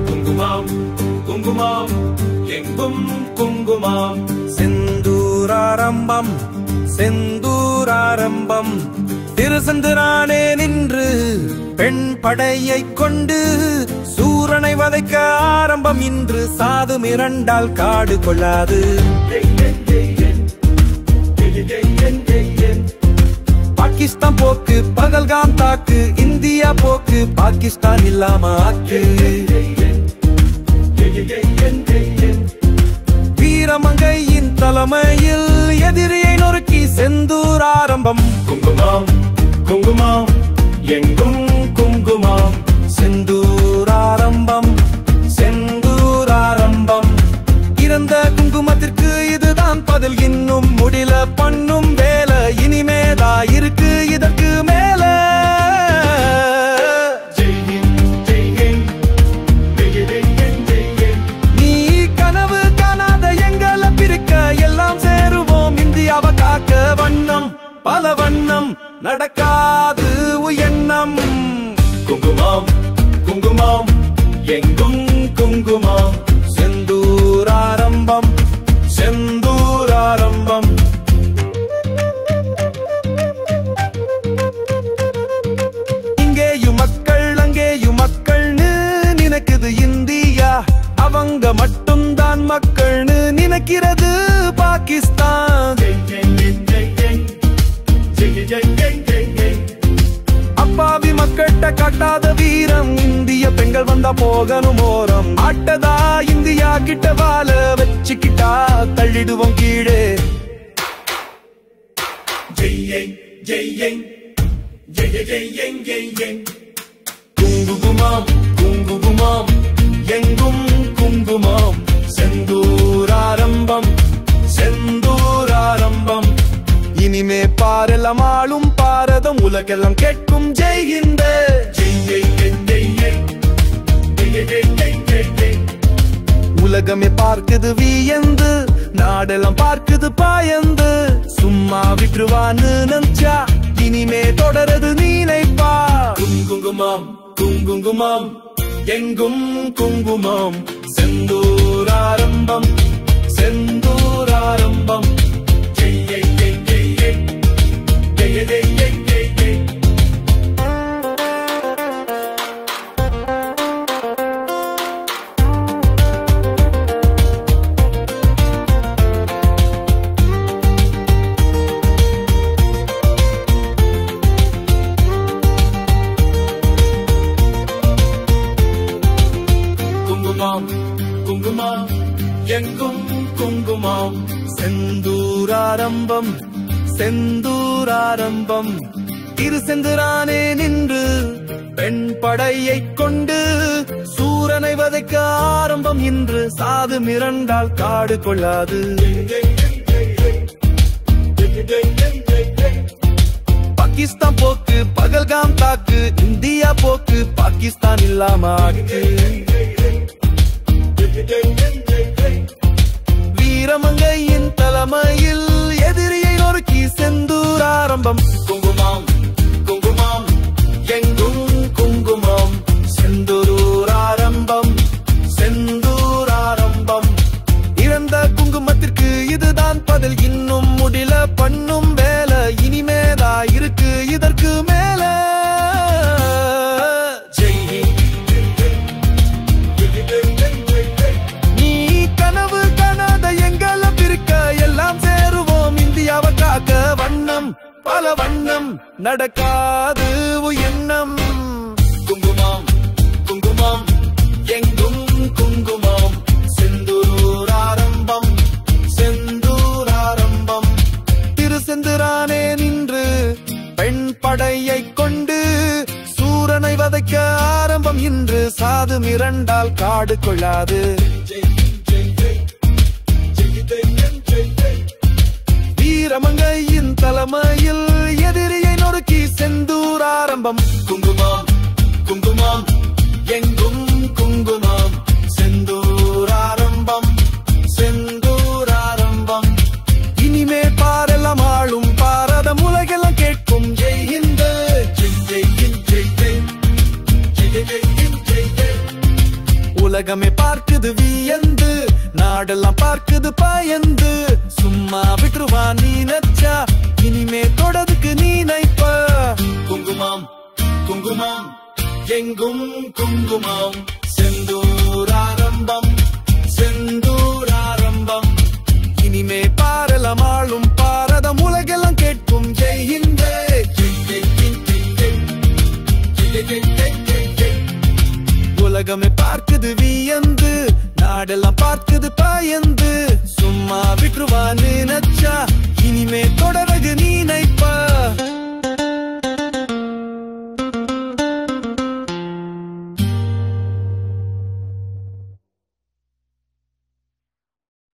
குங்குமம் குங்குமம் எங்கும் குங்குமம் செந்தூராரம்பம் செந்தூராரம்பம் திருசெந்தூரானே நின்று பெண் படையை கொண்டு சூரனை வதைக்க ஆரம்பம் இன்று சாது மிரண்டால் காடு கொள்ளாது. பாகிஸ்தான் போக்கு பகல்காம் தாக்கு இந்தியா போக்கு பாகிஸ்தான் இல்லாம ஆக்கு. வீரமங்கையின் தலைமையில் எதிரியை நொறுக்கி செந்தூர் ஆரம்பம். குங்குமம் குங்குமம் எங்கும் குங்குமம் செந்தூர் ஆரம்பம் செந்தூர் ஆரம்பம். இறந்த குங்குமத்திற்கு இதுதான் பதில். இன்னும் முடில பண்ணும் வேலை இனிமேதா இருக்கு இதற்கு மேல. நீ கனவு காணாத எங்களை பிரிக்க எல்லாம் சேருவோம் இந்தியாவை காக்க. வண்ணம் பல வண்ணம் நடக்காது எண்ணம். குங்குமம் குங்குமம் எங்கும் குங்குமம் செந்தூர் ஆரம்பம் செந்தூர் ஆரம்பம். இங்கேயும் மக்கள் அங்கேயும் மக்கள்னு நினைக்குது இந்தியா. அவங்க மட்டும்தான் மக்கள்னு நினைக்கிறது பாகிஸ்தான். அப்பாவி மக்கள்கிட்ட காட்டாத வீரம் இந்திய பெண்கள் வந்தா போகணும் ஓரம். ஆட்டதா இந்தியா கிட்ட வாழ வச்சுக்கிட்டா தள்ளிடுவோம் கீழே. குங்குமம் குங்குமம் எங்கும் குங்குமம் செந்தூர் ஆரம்பம் செந்தூர் ஆரம்பம். இனிமே பாரெல்லாம் ஆளும் பாரதம் உலகெல்லாம் கேட்கும் ஜெய்ஹிந்த. உலகமே பார்க்குது வியந்து நாடெல்லாம் பார்க்குது பாயந்து. சும்மா விட்டுருவான்னு நினைச்சா இனிமே தொடரது நீனைப்பா. குங்குமம் குங்குமம் எங்கும் குங்குமம் செந்தூர் ஆரம்பம் செந்தூர் ஆரம்பம். குங்குமம் எங்கும் குங்குமம் செந்தூர் ஆரம்பம் செந்தூர் ஆரம்பம். திருசெந்தூரானே நின்று பெண் படையை கொண்டு சூரனை வதைக்க ஆரம்பம் இன்று சாது மிரண்டால் காடு கொள்ளாது. பாகிஸ்தான் போக்கு பகல்காம் தாக்கு இந்தியா போக்கு பாகிஸ்தான் இல்லாம ஆக்கு. வீரமங்கையின் தலைமையில் எதிரியை நொறுக்கி செந்தூர் ஆரம்பம். குங்குமம் குங்குமம் எங்கும் குங்குமம் செந்தூர் ஆரம்பம் செந்தூர் ஆரம்பம். இறந்த குங்குமத்திற்கு இதுதான் பதில். இன்னும் முடில பண்ணும் வேலை இனிமேதா இருக்கு இதற்கு மேல. நீ கனவு காணாத எங்களை பிரிக்க எல்லாம் சேருவோம் இந்தியாவை காக்க. வண்ணம் பல வண்ணம் நடக்காது எண்ணம். குங்குமம் குங்குமம் எங்கும் குங்குமம் செந்தூர் ஆரம்பம் செந்தூர் ஆரம்பம். திருசெந்தூரானே நின்று பெண் படையை கொண்டு சூரனை வதைக்க ஆரம்பம் இன்று சாது மிரண்டால் காடு கொள்ளாது. வீரமங்கையின் தலைமையில் எதிரியை நொறுக்கி செந்தூர் ஆரம்பம். குங்குமம் குங்குமம் எங்கும் குங்குமம் செந்தூர் ஆரம்பம் செந்தூர் ஆரம்பம். பயந்து சும்மா விட்டுருவான் நீ நச்சா இனிமே தொடருக்கு நீ நைப்ப குங்குமம் குங்குமம் எங்கும் குங்குமம் செந்தூராரம்பம் செந்தூராரம்பம் இனிமே பாரலாம் ஆளும் பாரதம் உலகெல்லாம் கேட்கும் ஜெய் ஹிந்தே உலகமே பார்க்குது வியந்து நாடெல்லாம் பார்க்குது பயந்து சும்மா விட்டுருவான்னு நச்சா இனிமே தொடர்